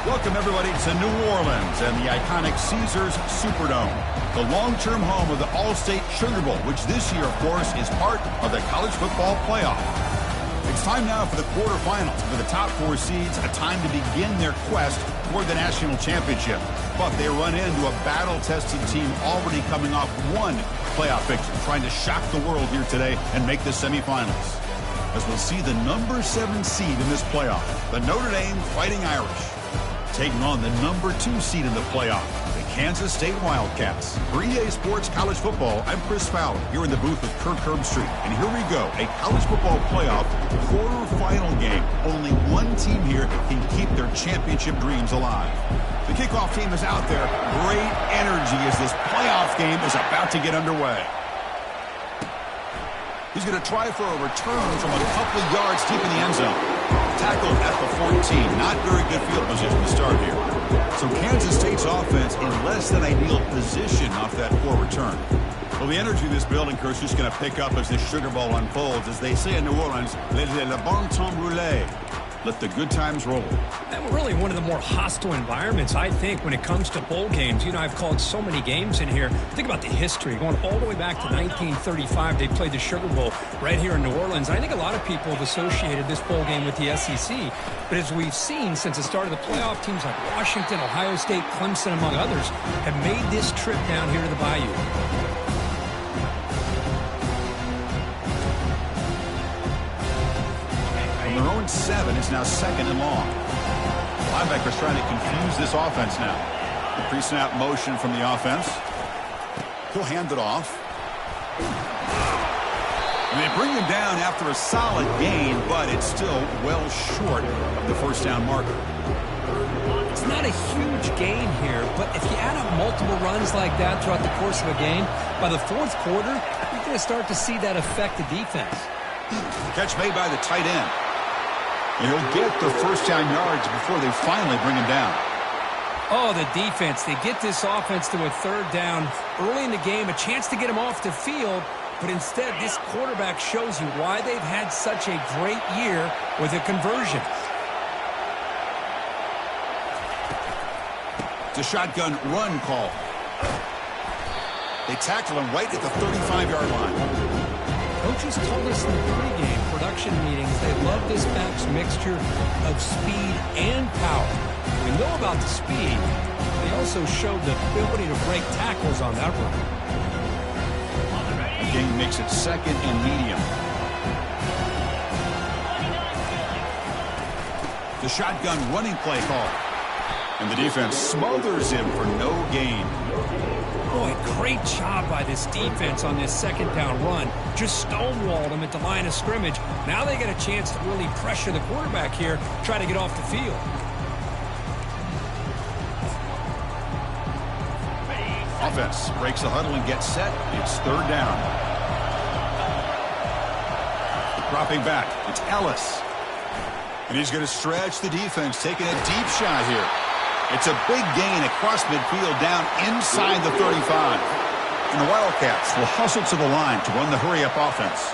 Welcome, everybody, to New Orleans and the iconic Caesars Superdome, the long-term home of the All-State Sugar Bowl, which this year, of course, is part of the college football playoff. It's time now for the quarterfinals, for the top four seeds, a time to begin their quest toward the national championship. But they run into a battle-tested team already coming off one playoff victory, trying to shock the world here today and make the semifinals. As we'll see the number 7 seed in this playoff, the Notre Dame Fighting Irish, taking on the number 2 seed in the playoff, the Kansas State Wildcats. For EA Sports College Football, I'm Chris Fowler, here in the booth with Kirk Herbstreit. And here we go, a college football playoff quarterfinal game. Only one team here can keep their championship dreams alive. The kickoff team is out there. Great energy as this playoff game is about to get underway. He's going to try for a return from a couple of yards deep in the end zone. Tackled at the 14. Not very good field position to start here. So Kansas State's offense in less than ideal position off that poor return. Well, the energy in this building, Chris, is going to pick up as this Sugar Bowl unfolds. As they say in New Orleans, le bon temps roulé. Let the good times roll. And really one of the more hostile environments, I think, when it comes to bowl games. You know, I've called so many games in here. Think about the history. Going all the way back to 1935, they played the Sugar Bowl right here in New Orleans. I think a lot of people have associated this bowl game with the SEC. But as we've seen since the start of the playoff, teams like Washington, Ohio State, Clemson, among others, have made this trip down here to the Bayou. Their own 7 is now second and long. Linebacker's trying to confuse this offense now. The pre-snap motion from the offense. He'll hand it off. And they bring him down after a solid gain, but it's still well short of the first down marker. It's not a huge gain here, but if you add up multiple runs like that throughout the course of a game, by the fourth quarter, you're going to start to see that affect the defense. Catch made by the tight end. And he'll get the first down yards before they finally bring him down. Oh, the defense. They get this offense to a third down early in the game, a chance to get him off the field, but instead this quarterback shows you why they've had such a great year with a conversion. It's a shotgun run call. They tackle him right at the 35-yard line. Coaches told us in the pregame production meetings they love this back's mixture of speed and power. We know about the speed. They also showed the ability to break tackles on that run. The game makes it second and medium. The shotgun running play call. And the defense smothers him for no gain. Boy, great job by this defense on this second down run. Just stonewalled him at the line of scrimmage. Now they get a chance to really pressure the quarterback here, try to get off the field. Offense breaks the huddle and gets set. It's third down. Dropping back, it's Ellis. And he's going to stretch the defense, taking a deep shot here. It's a big gain across midfield down inside the 35. And the Wildcats will hustle to the line to run the hurry-up offense.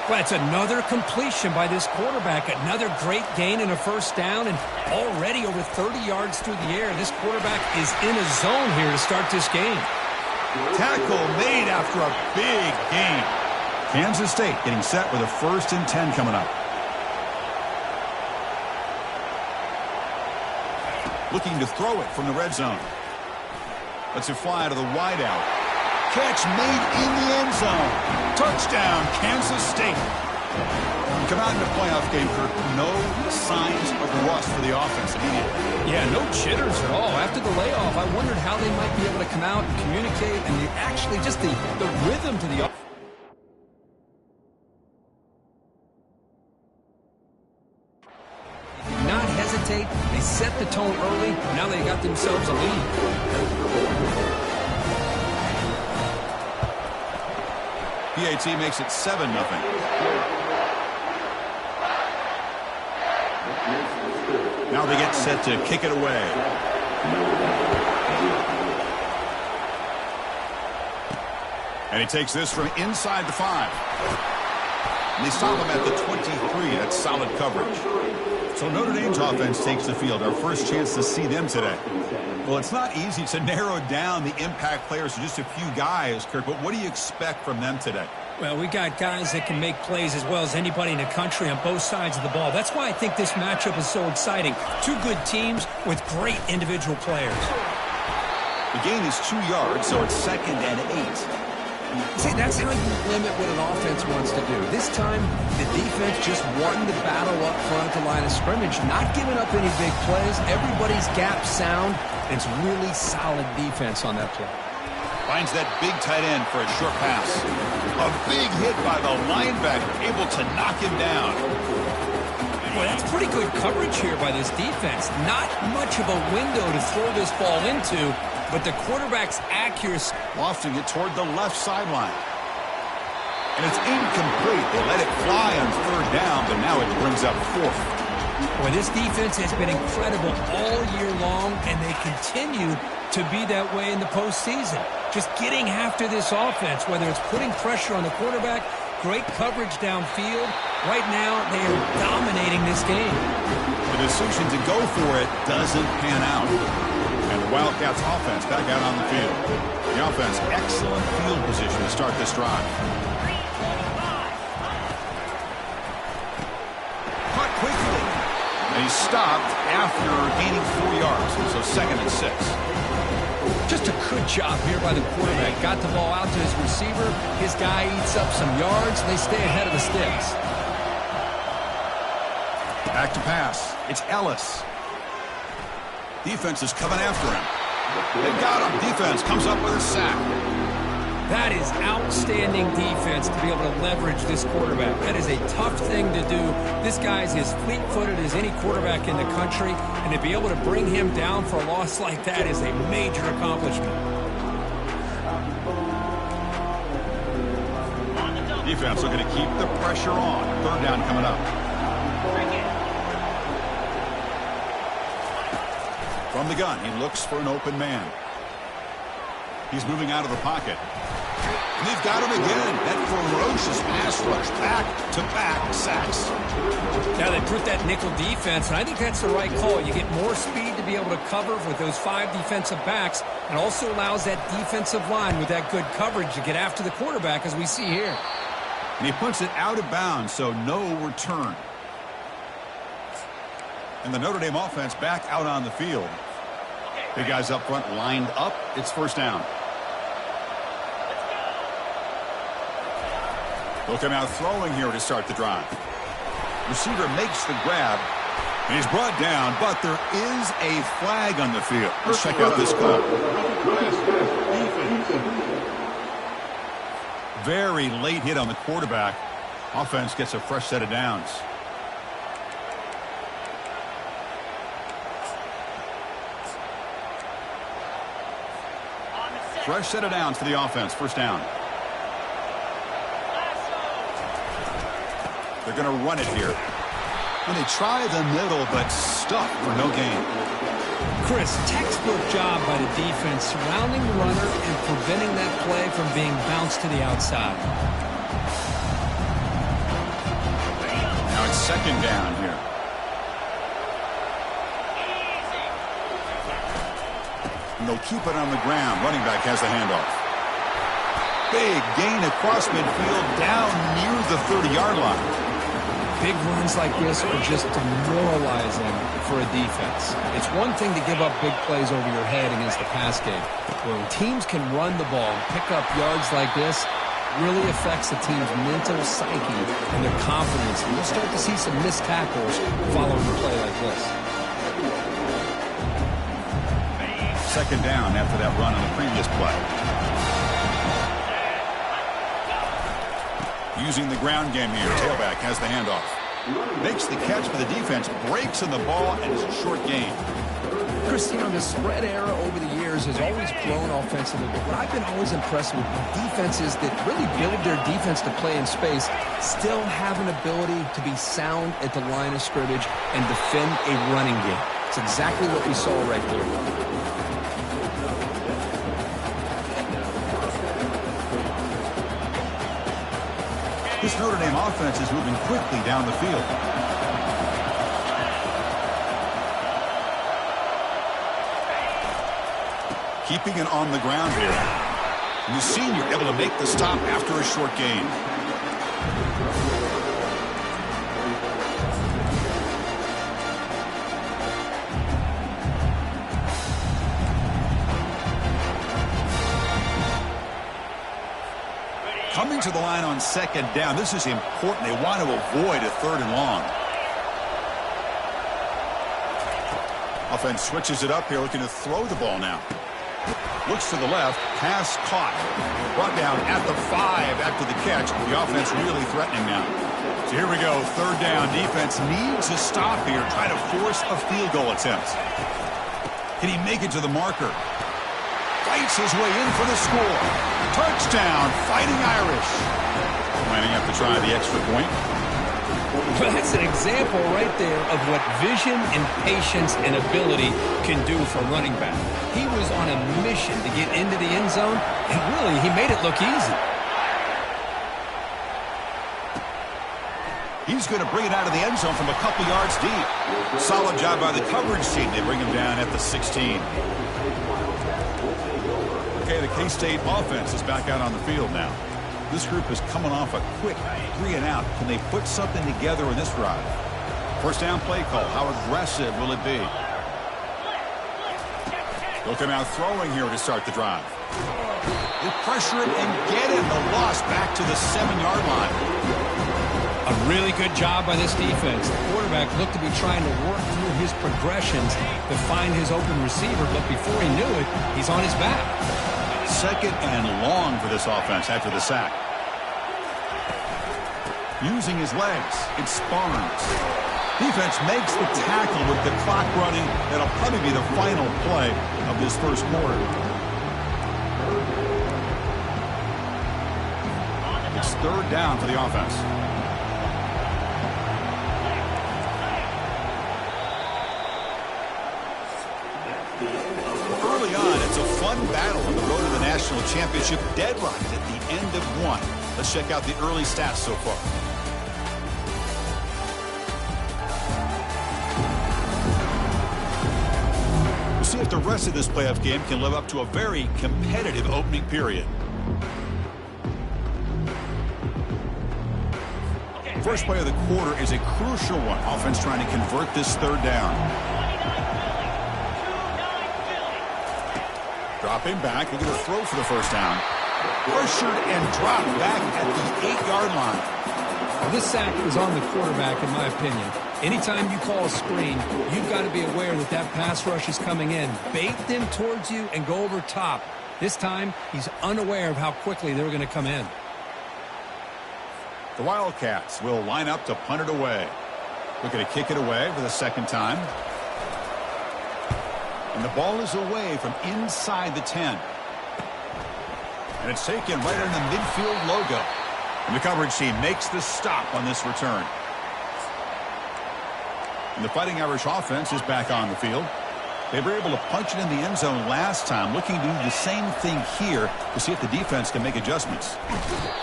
Well, it's another completion by this quarterback. Another great gain in a first down, and already over 30 yards through the air. This quarterback is in a zone here to start this game. Tackle made after a big gain. Kansas State getting set with a 1st and 10 coming up. Looking to throw it from the red zone. Lets it fly to the wideout. Catch made in the end zone. Touchdown, Kansas State. You come out in the playoff game, Kirk, no signs of rust for the offense immediately. Yeah, no jitters at all. After the layoff, I wondered how they might be able to come out and communicate, and actually just the rhythm to the offense. Not hesitate. They set the tone early. Now they got themselves a lead. PAT makes it 7-0. Now they get set to kick it away. And he takes this from inside the 5. And they stop him at the 23. That's solid coverage. So Notre Dame's offense takes the field. Our first chance to see them today. Well, it's not easy to narrow down the impact players to just a few guys, Kirk, but what do you expect from them today? Well, we got guys that can make plays as well as anybody in the country on both sides of the ball. That's why I think this matchup is so exciting. Two good teams with great individual players. The gain is 2 yards, so it's 2nd and 8. See, that's how you limit what an offense wants to do. This time, the defense just won the battle up front at the line of scrimmage, not giving up any big plays. Everybody's gap sound. It's really solid defense on that play. Finds that big tight end for a short pass. A big hit by the linebacker, able to knock him down. Well, that's pretty good coverage here by this defense. Not much of a window to throw this ball into, but the quarterback's accuracy. Lofting it toward the left sideline. And it's incomplete. They let it fly on 3rd down, but now it brings up 4th. Boy, this defense has been incredible all year long, and they continue to be that way in the postseason. Just getting after this offense, whether it's putting pressure on the quarterback, great coverage downfield. Right now, they are dominating this game. The decision to go for it doesn't pan out. And the Wildcats offense back out on the field. The offense, excellent field position to start this drive. Caught quickly. And he stopped after gaining 4 yards. So 2nd and 6. Just a good job here by the quarterback. Got the ball out to his receiver. His guy eats up some yards. They stay ahead of the sticks. Back to pass. It's Ellis. Defense is coming after him. They got him. Defense comes up with a sack. That is outstanding defense to be able to leverage this quarterback. That is a tough thing to do. This guy's as fleet-footed as any quarterback in the country, and to be able to bring him down for a loss like that is a major accomplishment. Defense looking to keep the pressure on. 3rd down coming up. From the gun, he looks for an open man. He's moving out of the pocket. And they've got him again. That ferocious pass rush, back-to-back sacks. Now they put that nickel defense, and I think that's the right call. You get more speed to be able to cover with those 5 defensive backs, and also allows that defensive line with that good coverage to get after the quarterback, as we see here. And he puts it out of bounds, so no return. And the Notre Dame offense back out on the field. Big guys up front lined up. It's 1st down. They'll come out throwing here to start the drive. Receiver makes the grab. And he's brought down, but there is a flag on the field. Let's check out this call. Very late hit on the quarterback. Offense gets a fresh set of downs. Fresh set of downs for the offense. 1st down. They're going to run it here. And they try the middle, but stuck for no gain. Chris, textbook job by the defense surrounding the runner and preventing that play from being bounced to the outside. Now it's 2nd down here. And they'll keep it on the ground. Running back has the handoff. Big gain across midfield down near the 30-yard line. Big runs like this are just demoralizing for a defense. It's one thing to give up big plays over your head against the pass game. When teams can run the ball and pick up yards like this, really affects the team's mental psyche and their confidence. And you'll start to see some missed tackles following a play like this. 2nd down after that run on the previous play. Using the ground game here. Tailback has the handoff. Makes the catch for the defense. Breaks in the ball, and it's a short gain. Chris, you know, the spread era over the years has always grown offensively, but what I've been always impressed with defenses that really build their defense to play in space still have an ability to be sound at the line of scrimmage and defend a running game. It's exactly what we saw right here. This Notre Dame offense is moving quickly down the field. keeping it on the ground here. And the senior able to make the stop after a short gain. Coming to the line on second down. This is important. They want to avoid a third and long. Offense switches it up here, looking to throw the ball now. Looks to the left. Pass caught. Brought down at the 5 after the catch. The offense really threatening now. So here we go. Third down. Defense needs a stop here. Try to force a field goal attempt. Can he make it to the marker? Fights his way in for the score. Touchdown, Fighting Irish. Might have to try the extra point. Well, that's an example right there of what vision and patience and ability can do for a running back. He was on a mission to get into the end zone, and really, he made it look easy. He's going to bring it out of the end zone from a couple yards deep. Solid job by the coverage team. They bring him down at the 16. Okay, the K-State offense is back out on the field now. This group is coming off a quick 3-and-out. Can they put something together in this drive? First down play call. How aggressive will it be? They'll come out throwing here to start the drive. They pressure it and get it. The loss back to the 7-yard line. A really good job by this defense. The quarterback looked to be trying to work through his progressions to find his open receiver, but before he knew it, he's on his back. Second and long for this offense after the sack. Using his legs, it's Barnes. Defense makes the tackle with the clock running. That'll probably be the final play of this first quarter. It's third down for the offense. Early on, it's a fun battle on the road to the national championship. Deadlocked at the end of one. Let's check out the early stats so far. We'll see if the rest of this playoff game can live up to a very competitive opening period. First play of the quarter is a crucial one. Offense trying to convert this third down. Dropping back, looking to throw for the first down. Pressured and dropped back at the 8-yard line. Well, this sack is on the quarterback, in my opinion. Anytime you call a screen, you've got to be aware that that pass rush is coming in. Bait them towards you and go over top. This time, he's unaware of how quickly they're going to come in. The Wildcats will line up to punt it away. Looking to kick it away for the second time. And the ball is away from inside the 10. And it's taken right on the midfield logo. And the coverage team makes the stop on this return. And the Fighting Irish offense is back on the field. They were able to punch it in the end zone last time, looking to do the same thing here to see if the defense can make adjustments.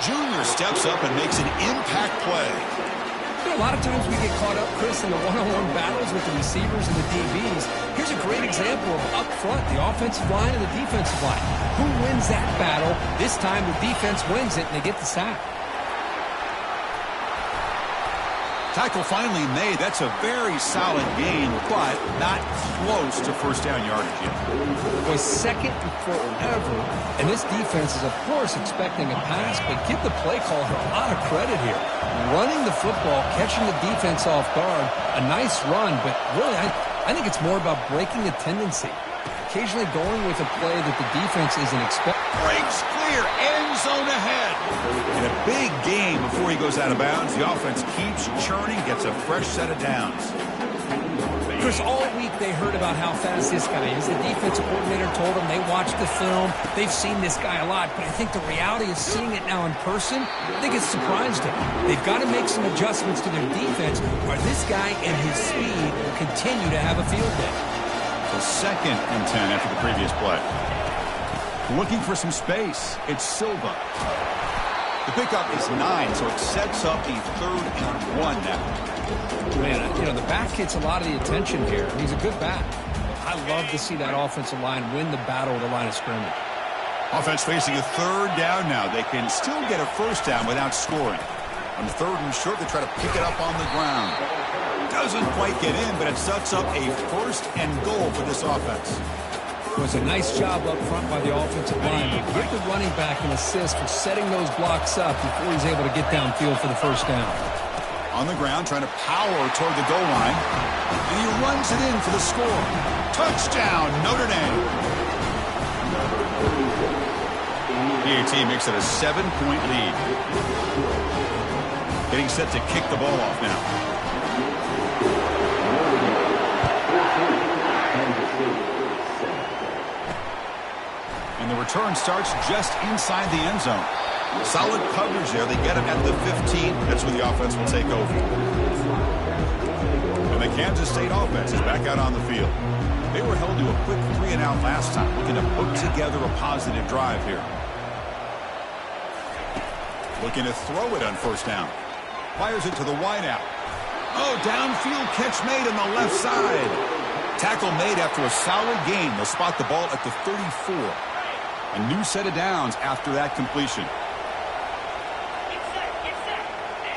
Junior steps up and makes an impact play. A lot of times we get caught up, Chris, in the one-on-one battles with the receivers and the DBs. Here's a great example of up front, the offensive line and the defensive line. Who wins that battle? This time the defense wins it and they get the sack. Tackle finally made. That's a very solid gain, but not close to first down yardage yet. Was second and forever, and this defense is, of course, expecting a pass, but give the play caller a lot of credit here. Running the football, catching the defense off guard, a nice run, but really, I think it's more about breaking the tendency. Occasionally going with a play that the defense isn't expecting. Breaks clear, end zone ahead. And a big game before he goes out of bounds. The offense keeps churning, gets a fresh set of downs. Chris, all week they heard about how fast this guy is. The defensive coordinator told them they watched the film. They've seen this guy a lot, but I think the reality is seeing it now in person, I think it's surprised them. They've got to make some adjustments to their defense, or this guy and his speed will continue to have a field day. So second and 10 after the previous play. Looking for some space. It's Silva. The pickup is 9, so it sets up a 3rd and 1 now. Man, you know, the back gets a lot of the attention here. He's a good back. I love to see that offensive line win the battle at the line of scrimmage. Offense facing a third down now. They can still get a first down without scoring. On third and short, they try to pick it up on the ground. Doesn't quite get in, but it sets up a first and goal for this offense. It was a nice job up front by the offensive line. Give the running back an assist for setting those blocks up before he's able to get downfield for the first down. On the ground, trying to power toward the goal line. And he runs it in for the score. Touchdown, Notre Dame. PAT makes it a 7-point lead. Getting set to kick the ball off now. And the return starts just inside the end zone. Solid coverage there. They get him at the 15. That's where the offense will take over. And the Kansas State offense is back out on the field. They were held to a quick 3-and-out last time, looking to put together a positive drive here. Looking to throw it on first down. Fires it to the wideout. Oh, downfield catch made on the left side. Tackle made after a solid gain. They'll spot the ball at the 34. A new set of downs after that completion.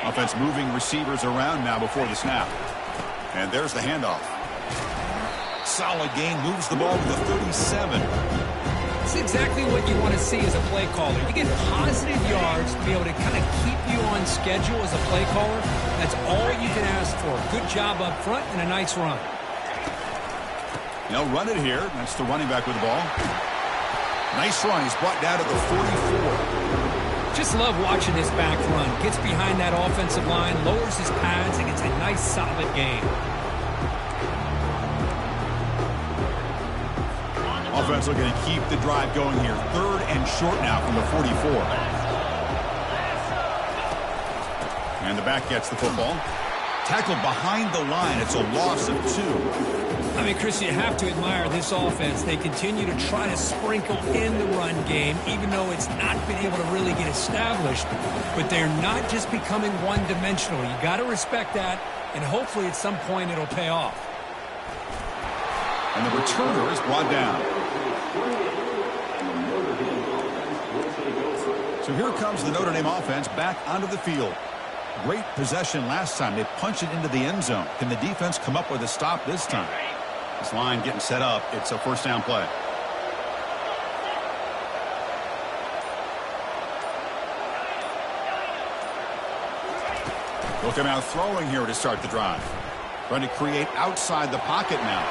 Offense moving receivers around now before the snap. And there's the handoff. Solid gain, moves the ball to the 37. It's exactly what you want to see as a play caller. You get positive yards to be able to kind of keep you on schedule as a play caller. That's all you can ask for. Good job up front and a nice run. They'll run it here. That's the running back with the ball. Nice run. He's brought down to the 44. Just love watching this back run. Gets behind that offensive line, lowers his pads, and gets a nice solid gain. Offense looking to keep the drive going here. Third and short now from the 44. And the back gets the football. Tackled behind the line. It's a loss of 2. I mean, Chris, you have to admire this offense. They continue to try to sprinkle in the run game, even though it's not been able to really get established. But they're not just becoming one-dimensional. You got to respect that, and hopefully at some point it'll pay off. And the returner is brought down. So here comes the Notre Dame offense back onto the field. Great possession last time. They punched it into the end zone. Can the defense come up with a stop this time? This line getting set up. It's a first down play. They'll come out throwing here to start the drive. Trying to create outside the pocket now.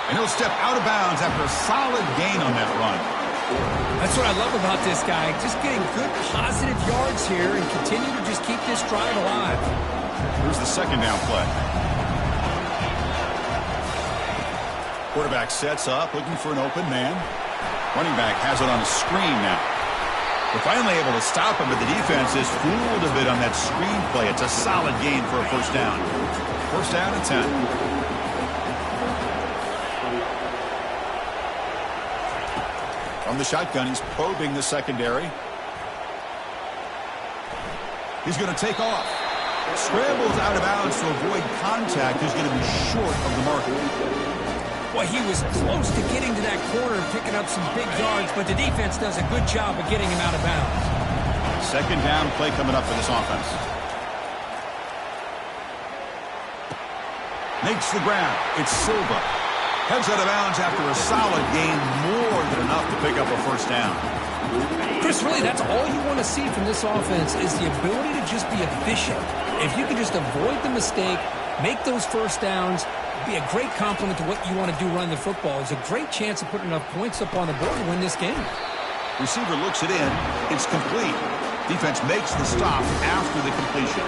And he'll step out of bounds after a solid gain on that run. That's what I love about this guy. Just getting good positive yards here and continue to just keep this drive alive. Here's the second down play. Quarterback sets up, looking for an open man. Running back has it on a screen now. They're finally able to stop him, but the defense is fooled a bit on that screen play. It's a solid gain for a first down. First down and 10. From the shotgun, he's probing the secondary. He's going to take off. Scrambles out of bounds to avoid contact. He's going to be short of the marker. Well, he was close to getting to that corner and picking up some big yards, but the defense does a good job of getting him out of bounds. Second down play coming up for this offense. Makes the grab. It's Silva. Heads out of bounds after a solid gain, more than enough to pick up a first down. Chris, really, that's all you want to see from this offense is the ability to just be efficient. If you can just avoid the mistake, make those first downs, be a great compliment to what you want to do running the football. It's a great chance of putting enough points up on the board to win this game. Receiver looks it in. It's complete. Defense makes the stop after the completion.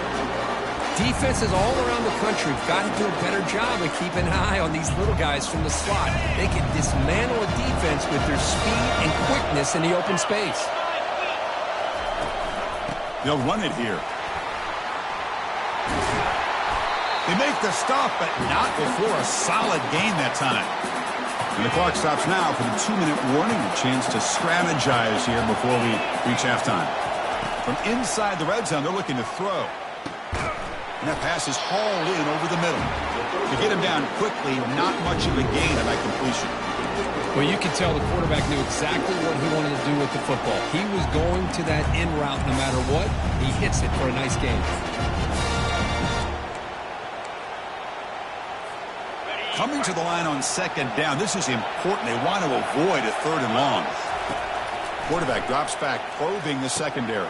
Defenses all around the country have got to do a better job of keeping an eye on these little guys from the slot. They can dismantle a defense with their speed and quickness in the open space. They'll run it here. They make the stop, but not before a solid gain that time. And the clock stops now for the 2-minute warning. A chance to strategize here before we reach halftime. From inside the red zone, they're looking to throw. And that pass is hauled in over the middle. To get him down quickly, not much of a gain on that completion. Well, you can tell the quarterback knew exactly what he wanted to do with the football. He was going to that in route no matter what. He hits it for a nice gain. Coming to the line on second down, this is important. They want to avoid a 3rd and long. Quarterback drops back, probing the secondary.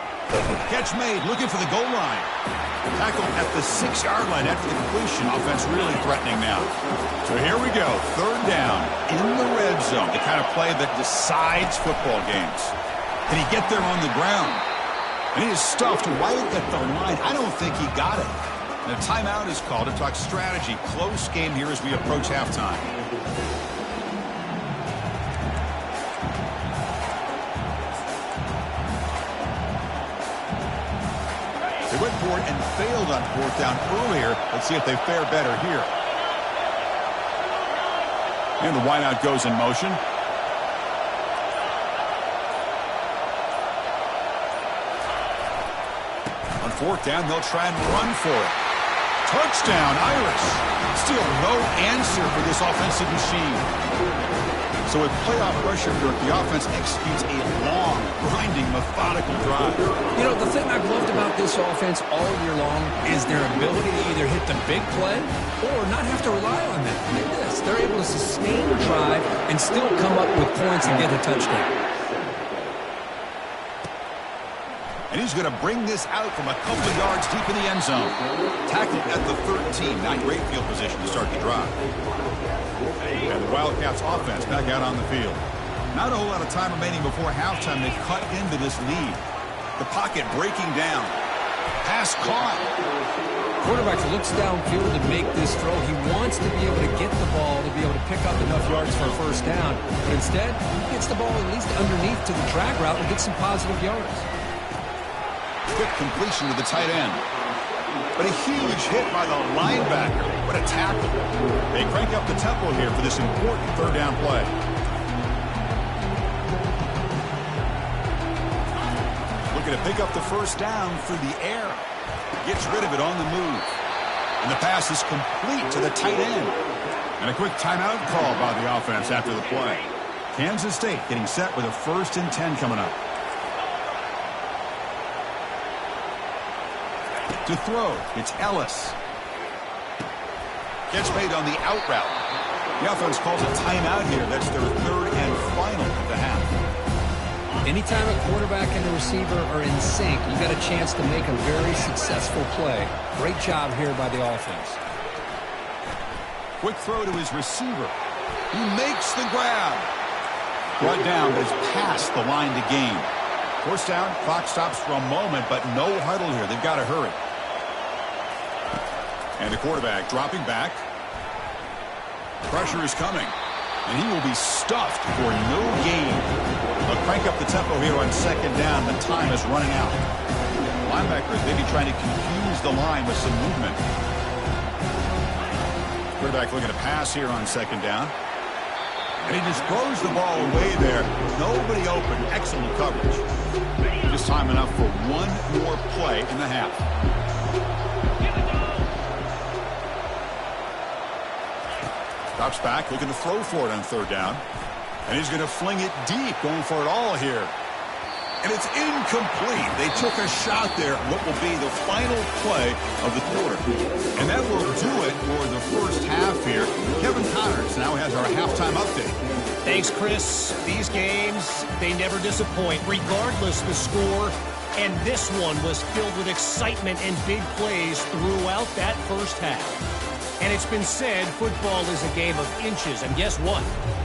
Catch made, looking for the goal line. Tackle at the 6-yard line after the completion. Offense really threatening now. So here we go, 3rd down in the red zone, the kind of play that decides football games. Can he get there on the ground? And he is stuffed right at the line. I don't think he got it. And a timeout is called to talk strategy. Close game here as we approach halftime. They went for it and failed on 4th down earlier. Let's see if they fare better here. And the wideout goes in motion. On 4th down, they'll try and run for it. Touchdown, Irish. Still no answer for this offensive machine. So with playoff pressure, the offense executes a long, grinding, methodical drive. You know, the thing I've loved about this offense all year long is their ability to either hit the big play or not have to rely on that. Look at this. They're able to sustain the drive and still come up with points and get a touchdown. And he's going to bring this out from a couple of yards deep in the end zone. Tackled at the 13. Not great field position to start the drive. And the Wildcats offense back out on the field. Not a whole lot of time remaining before halftime. They cut into this lead. The pocket breaking down. Pass caught. Quarterback looks downfield to make this throw. He wants to be able to get the ball to be able to pick up enough yards for a 1st down. But instead, he gets the ball at least underneath to the drag route and gets some positive yards. Quick completion to the tight end. But a huge hit by the linebacker. What a tackle. They crank up the tempo here for this important 3rd down play. Looking to pick up the 1st down through the air. Gets rid of it on the move. And the pass is complete to the tight end. And a quick timeout call by the offense after the play. Kansas State getting set with a 1st and 10 coming up. To throw, it's Ellis. Gets made on the out route. The offense calls a timeout here. That's their 3rd and final of the half. Anytime a quarterback and a receiver are in sync, you got a chance to make a very successful play. Great job here by the offense. Quick throw to his receiver. He makes the grab. Brought down, but is past the line to gain. 1st down, clock stops for a moment, but no huddle here. They've got to hurry. And the quarterback dropping back. Pressure is coming. And he will be stuffed for no gain. They'll crank up the tempo here on 2nd down. The time is running out. Linebackers maybe trying to confuse the line with some movement. Quarterback looking to pass here on 2nd down. And he just throws the ball away there. Nobody open. Excellent coverage. Just time enough for one more play in the half. Drops back, looking to throw for it on 3rd down. And he's going to fling it deep, going for it all here. And it's incomplete. They took a shot there, what will be the final play of the quarter. And that will do it for the 1st half here. Kevin Connors now has our halftime update. Thanks, Chris. These games, they never disappoint, regardless the score. And this one was filled with excitement and big plays throughout that 1st half. And it's been said football is a game of inches. And guess what?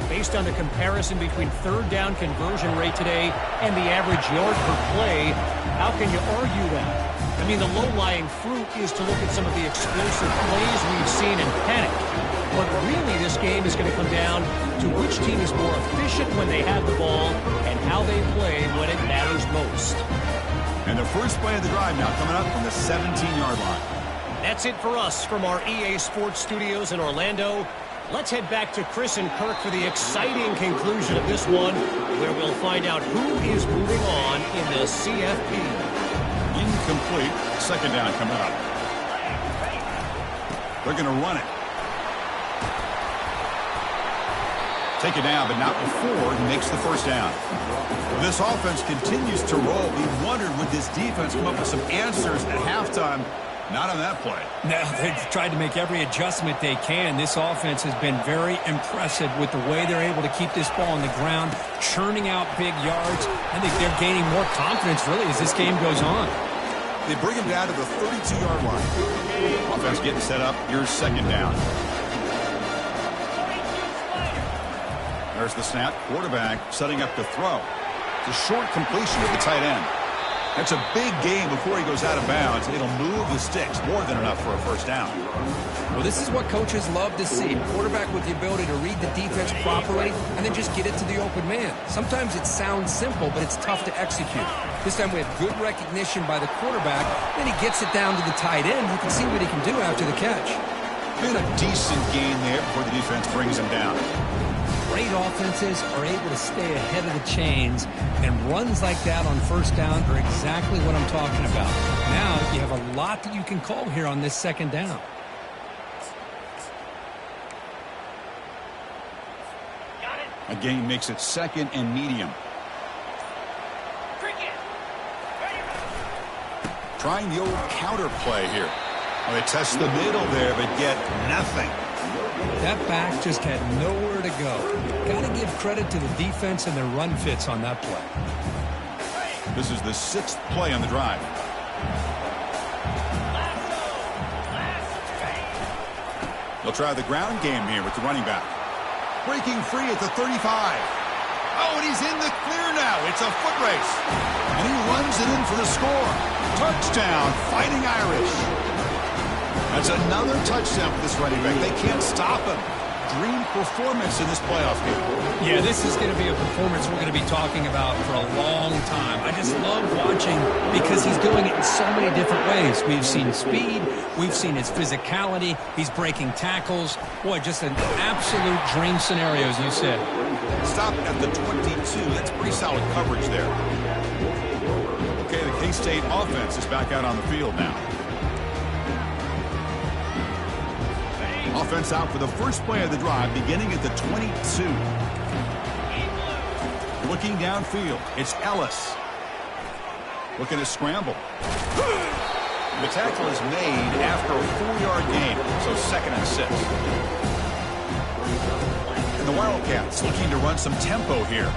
Based on the comparison between 3rd down conversion rate today and the average yard per play, how can you argue that? I mean, the low-lying fruit is to look at some of the explosive plays we've seen in panic. But really, this game is going to come down to which team is more efficient when they have the ball and how they play when it matters most. And the first play of the drive now coming up from the 17-yard line. That's it for us from our EA Sports Studios in Orlando. Let's head back to Chris and Kirk for the exciting conclusion of this one, where we'll find out who is moving on in the CFP. Incomplete. 2nd down coming up. They're going to run it. Take it down, but not before he makes the first down. This offense continues to roll. We wondered, would this defense come up with some answers at halftime? Not on that play. No, they've tried to make every adjustment they can. This offense has been very impressive with the way they're able to keep this ball on the ground, churning out big yards. I think they're gaining more confidence, really, as this game goes on. They bring him down to the 32-yard line. Offense getting set up. Here's second down. There's the snap. Quarterback setting up to throw. It's a short completion to the tight end. That's a big gain before he goes out of bounds. It'll move the sticks more than enough for a first down. Well, this is what coaches love to see. A quarterback with the ability to read the defense properly and then just get it to the open man. Sometimes it sounds simple, but it's tough to execute. This time we have good recognition by the quarterback. Then he gets it down to the tight end. You can see what he can do after the catch. Been a decent gain there before the defense brings him down. Great offenses are able to stay ahead of the chains, and runs like that on first down are exactly what I'm talking about. Now you have a lot that you can call here on this second down. A gain makes it second and medium. Trying the old counter play here. Well, they test the middle there, but get nothing. That back just had nowhere to go. Got to give credit to the defense and their run fits on that play. This is the sixth play on the drive. They'll try the ground game here with the running back. Breaking free at the 35. Oh, and he's in the clear now. It's a foot race. And he runs it in for the score. Touchdown, Fighting Irish. That's another touchdown for this running back. They can't stop him. Dream performance in this playoff game. Yeah, this is going to be a performance we're going to be talking about for a long time. I just love watching because he's doing it in so many different ways. We've seen speed. We've seen his physicality. He's breaking tackles. Boy, just an absolute dream scenario, as you said. Stop at the 22. That's pretty solid coverage there. Okay, the K-State offense is back out on the field now. Offense out for the first play of the drive, beginning at the 22. Looking downfield, it's Ellis. Looking to scramble. The tackle is made after a 4-yard gain, so second and 6. And the Wildcats looking to run some tempo here.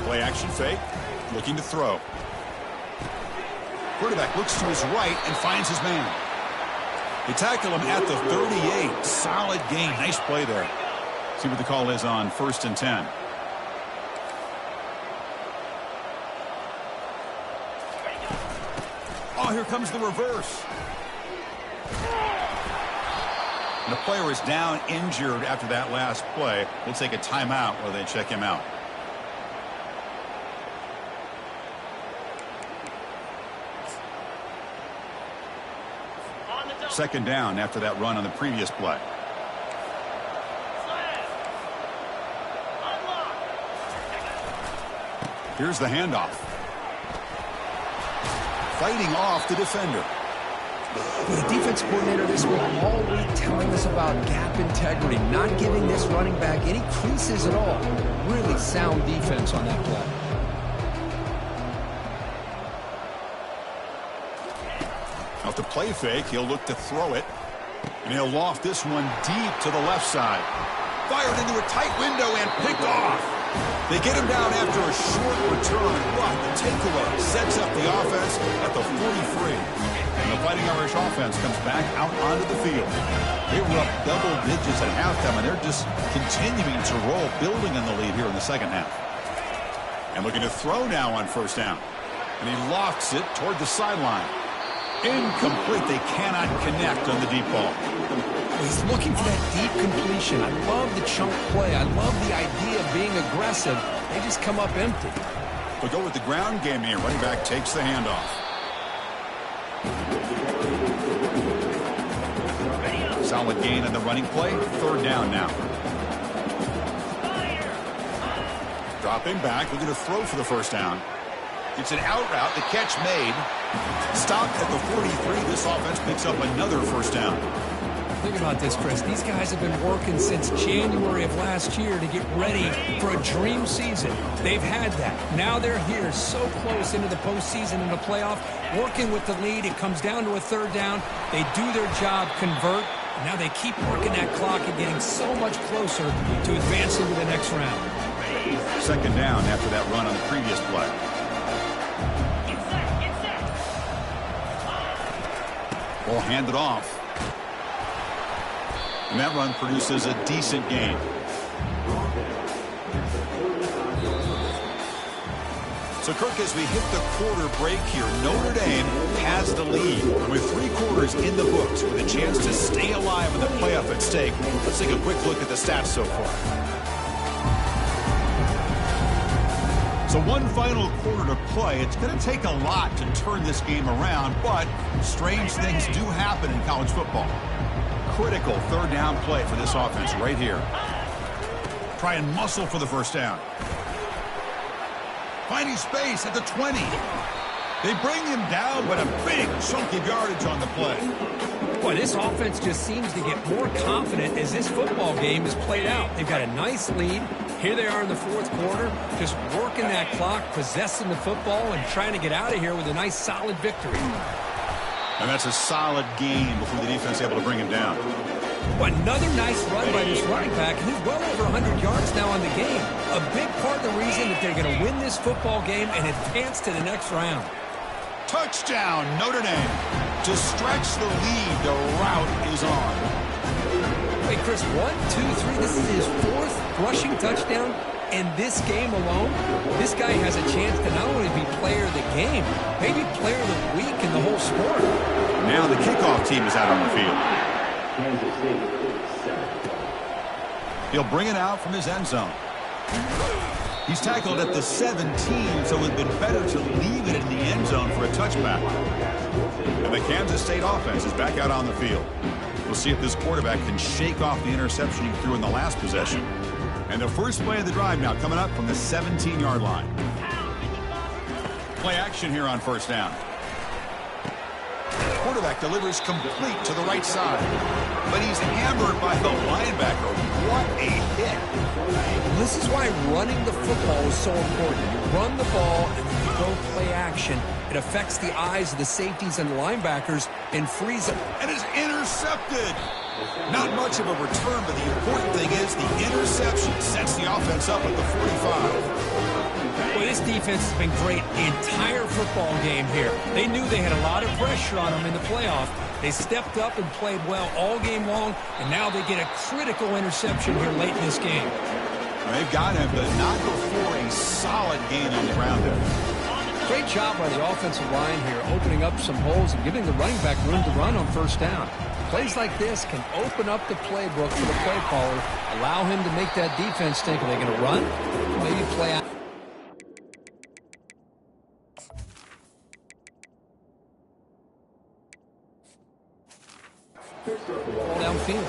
Play action fake. Looking to throw. Quarterback looks to his right and finds his man. They tackle him at the 38. Solid gain. Nice play there. See what the call is on 1st and 10. Oh, here comes the reverse. And the player is down injured after that last play. We'll take a timeout while they check him out. Second down after that run on the previous play. Here's the handoff. Fighting off the defender. The defense coordinator this week all week telling us about gap integrity, not giving this running back any creases at all. Really sound defense on that play. Off the play fake, he'll look to throw it. And he'll loft this one deep to the left side. Fired into a tight window and picked off. They get him down after a short return, but the takeaway sets up the offense at the 43. And the Fighting Irish offense comes back out onto the field. They were up double digits at halftime, and they're just continuing to roll, building on the lead here in the second half. And looking to throw now on first down. And he lofts it toward the sideline. Incomplete. They cannot connect on the deep ball. He's looking for that deep completion. I love the chunk play. I love the idea of being aggressive. They just come up empty. We'll go with the ground game here. Running back takes the handoff. Solid gain on the running play. Third down now. Dropping back, looking to throw for the first down. It's an out route, the catch made. Stopped at the 43. This offense picks up another first down. Think about this, Chris. These guys have been working since January of last year to get ready for a dream season. They've had that. Now they're here so close into the postseason and the playoff, working with the lead. It comes down to a third down. They do their job, convert. And now they keep working that clock and getting so much closer to advancing to the next round. Second down after that run on the previous play. Ball handed off. And that run produces a decent gain. So, Kirk, as we hit the quarter break here, Notre Dame has the lead. With 3 quarters in the books with a chance to stay alive with the playoff at stake, let's take a quick look at the stats so far. So one final quarter to play. It's going to take a lot to turn this game around, but strange things do happen in college football. Critical third down play for this offense right here. Try and muscle for the first down. Finding space at the 20. They bring him down, but a big chunk of yardage on the play. Boy, this offense just seems to get more confident as this football game is played out. They've got a nice lead. Here they are in the fourth quarter, just working that clock, possessing the football, and trying to get out of here with a nice, solid victory. And that's a solid game before the defense able to bring him down. Well, another nice run by this running back. He's well over 100 yards now on the game. A big part of the reason that they're going to win this football game and advance to the next round. Touchdown, Notre Dame. To stretch the lead, the route is on. Hey, Chris, 1, 2, 3. This is his 4th rushing touchdown. In this game alone, this guy has a chance to not only be player of the game, maybe player of the week in the whole sport. Now the kickoff team is out on the field. He'll bring it out from his end zone. He's tackled at the 17, so it would have been better to leave it in the end zone for a touchback. And the Kansas State offense is back out on the field. We'll see if this quarterback can shake off the interception he threw in the last possession. And the first play of the drive now coming up from the 17-yard line. Play action here on first down. Quarterback delivers complete to the right side. But he's hammered by the linebacker. What a hit. This is why running the football is so important. You run the ball and then you go play action. It affects the eyes of the safeties and the linebackers and frees them. And is intercepted. Not much of a return, but the important thing is the interception sets the offense up at the 45. Well, this defense has been great the entire football game here. They knew they had a lot of pressure on them in the playoff. They stepped up and played well all game long, and now they get a critical interception here late in this game. They've got him, but not before a solid gain on the ground there. Great job by the offensive line here, opening up some holes and giving the running back room to run on first down. Plays like this can open up the playbook for the play caller, allow him to make that defense think, are they going to run? Maybe play out. Downfield.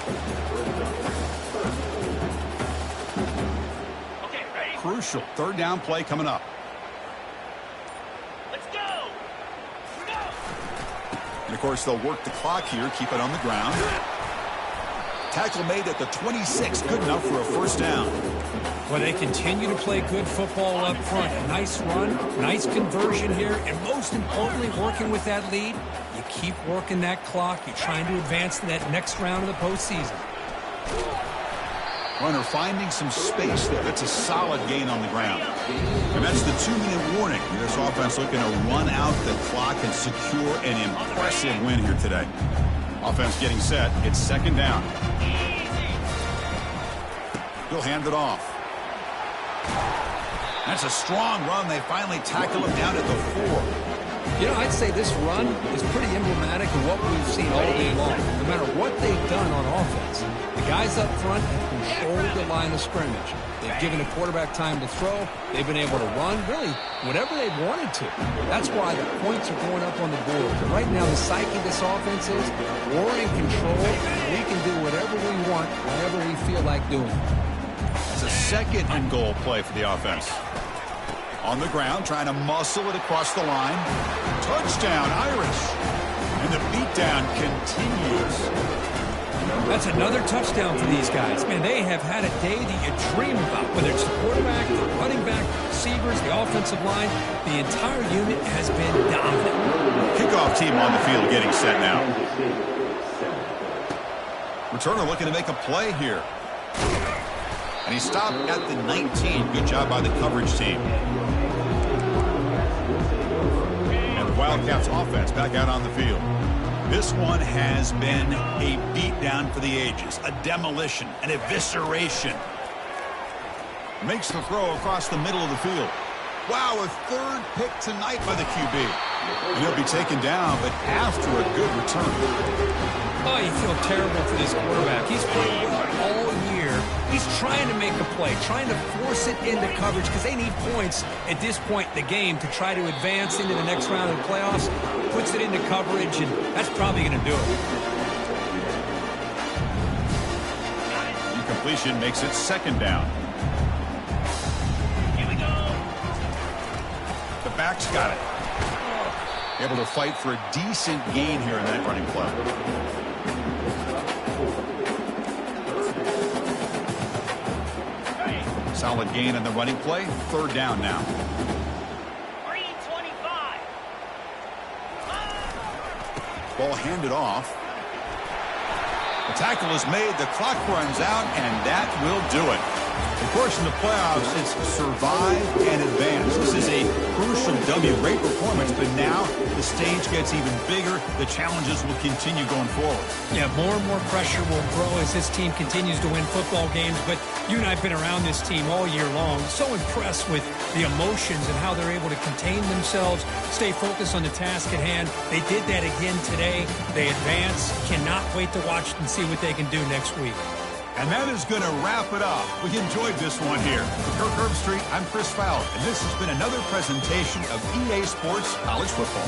Okay, ready? Crucial third down play coming up. And, of course, they'll work the clock here, keep it on the ground. Tackle made at the 26, good enough for a first down. Well, they continue to play good football up front. A nice run, nice conversion here, and most importantly, working with that lead, you keep working that clock. You're trying to advance to that next round of the postseason. Runner finding some space there. That's a solid gain on the ground. And that's the 2-minute warning. This offense looking to run out the clock and secure an impressive win here today. Offense getting set. It's second down. He'll hand it off. That's a strong run. They finally tackle him down at the 4. You know, I'd say this run is pretty emblematic of what we've seen all day long. No matter what they've done on offense, the guys up front have controlled the line of scrimmage. They've given the quarterback time to throw. They've been able to run, really, whatever they've wanted to. That's why the points are going up on the board. But right now, the psyche of this offense is we're in control. We can do whatever we want, whenever we feel like doing it. It's a second and goal play for the offense. On the ground, trying to muscle it across the line. Touchdown, Irish. And the beatdown continues. That's another touchdown for these guys. Man, they have had a day that you dream about, whether it's the quarterback, the running back, the receivers, the offensive line. The entire unit has been dominant. Kickoff team on the field getting set now. Returner looking to make a play here. And he stopped at the 19. Good job by the coverage team. And the Wildcats offense back out on the field. This one has been a beatdown for the ages, a demolition, an evisceration. Makes the throw across the middle of the field. Wow, a third pick tonight by the QB. And he'll be taken down, but after a good return. Oh, you feel terrible for this quarterback. He's played well all year. He's trying to make a play, trying to force it into coverage because they need points at this point in the game to try to advance into the next round of the playoffs. Puts it into coverage, and that's probably going to do it. Incompletion makes it second down. Here we go. The back's got it. Able to fight for a decent gain here in that running play. Solid gain in the running play. Third down now. 3:25. Ball handed off. The tackle is made. The clock runs out, and that will do it. Of course, in the playoffs, it's survive and advance. This is a crucial W. Great performance, but now the stage gets even bigger. The challenges will continue going forward. Yeah, more and more pressure will grow as this team continues to win football games. But you and I have been around this team all year long. So impressed with the emotions and how they're able to contain themselves, stay focused on the task at hand. They did that again today. They advance. Cannot wait to watch and see what they can do next week. And that is going to wrap it up. We enjoyed this one here. For Kirk Herbstreit, I'm Chris Fowler, and this has been another presentation of EA Sports College Football.